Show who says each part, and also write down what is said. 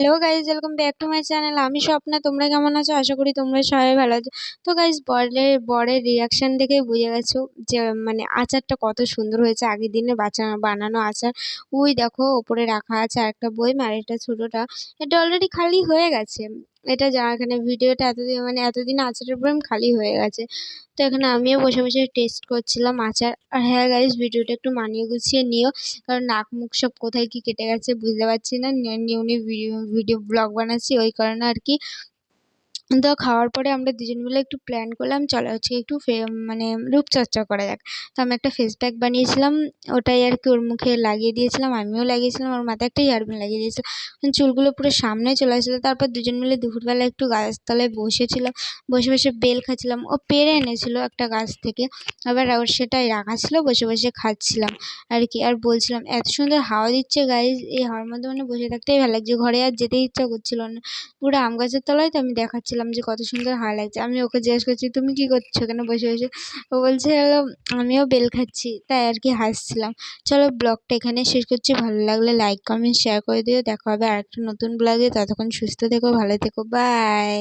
Speaker 1: Hello guys, welcome back to my channel. আমি স্বপ্না। তোমরা কেমন আছো? আশা করি তোমরা সবাই ভালো আছো। তো গাইজ, বরের রিয়াকশন দেখেই বুঝে গেছো যে আচারটা কত সুন্দর হয়েছে। আগের দিনে বানানো আচার। ওই দেখো, ওপরে রাখা আছে আরেকটা বইম, আর এটা ছোটোটা, এটা অলরেডি খালি হয়ে গেছে। এটা যা এখানে ভিডিওটা এতদিন এতদিন আচারের বইম খালি হয়ে গেছে। তো এখানে আমিও বসে বসে টেস্ট করছিলাম আচার। আর হ্যাঁ গাইজ, ভিডিওটা একটু মানিয়ে গুছিয়ে নিও, কারণ নাক মুখ সব কোথায় কি কেটে গেছে বুঝতে পারছি না। নিউ নিউ ভিডিও ব্লগ বানাচ্ছি, ওই কারণে আর কি। তো খাওয়ার পরে আমরা দুজন মিলে একটু প্ল্যান করলাম, চলো আজকে একটু রূপচর্চা করা যাক। তো আমি একটা ফেস প্যাক বানিয়েছিলাম, ওটাই আর কি ওর মুখে লাগিয়ে দিয়েছিলাম, আমিও লাগিয়েছিলাম, ওর মাথায় একটা হেয়ারব্যান্ড লাগিয়ে দিয়েছিলাম। চুলগুলো পুরো সামনে চলে আসছিলো। তারপর দুজন মিলে দুপুরবেলা একটু গাছের তলায় বসেছিলাম, বসে বসে বেল খাচ্ছিলাম। ও পেড়ে এনেছিল একটা গাছ থেকে, আবার ওর সেটাই রাখা ছিল, বসে বসে খাচ্ছিলাম আর কি। আর বলছিলাম এত সুন্দর হাওয়া দিচ্ছে গাইজ, এই হাওয়ার মধ্যে বসে থাকতেই ভালো লাগছে, ঘরে আর যেতে ইচ্ছা করছিল না। পুরো আম গাছের তলায় তো আমি দেখাচ্ছিলাম যে কত সুন্দর হাওয়া লাগছে। আমি ওকে জিজ্ঞেস করছি, তুমি কি করছো এখানে বসে বসে? ও বলছে হলো, আমিও বেল খাচ্ছি, তাই আর কি হাসছিলাম। চলো ব্লগটা এখানে শেষ করছি। ভালো লাগলে লাইক কমেন্ট শেয়ার করে দিও। দেখা হবে আরেকটা নতুন ব্লগে। ততক্ষণ সুস্থ থেকো, ভালো থেকো, বাই।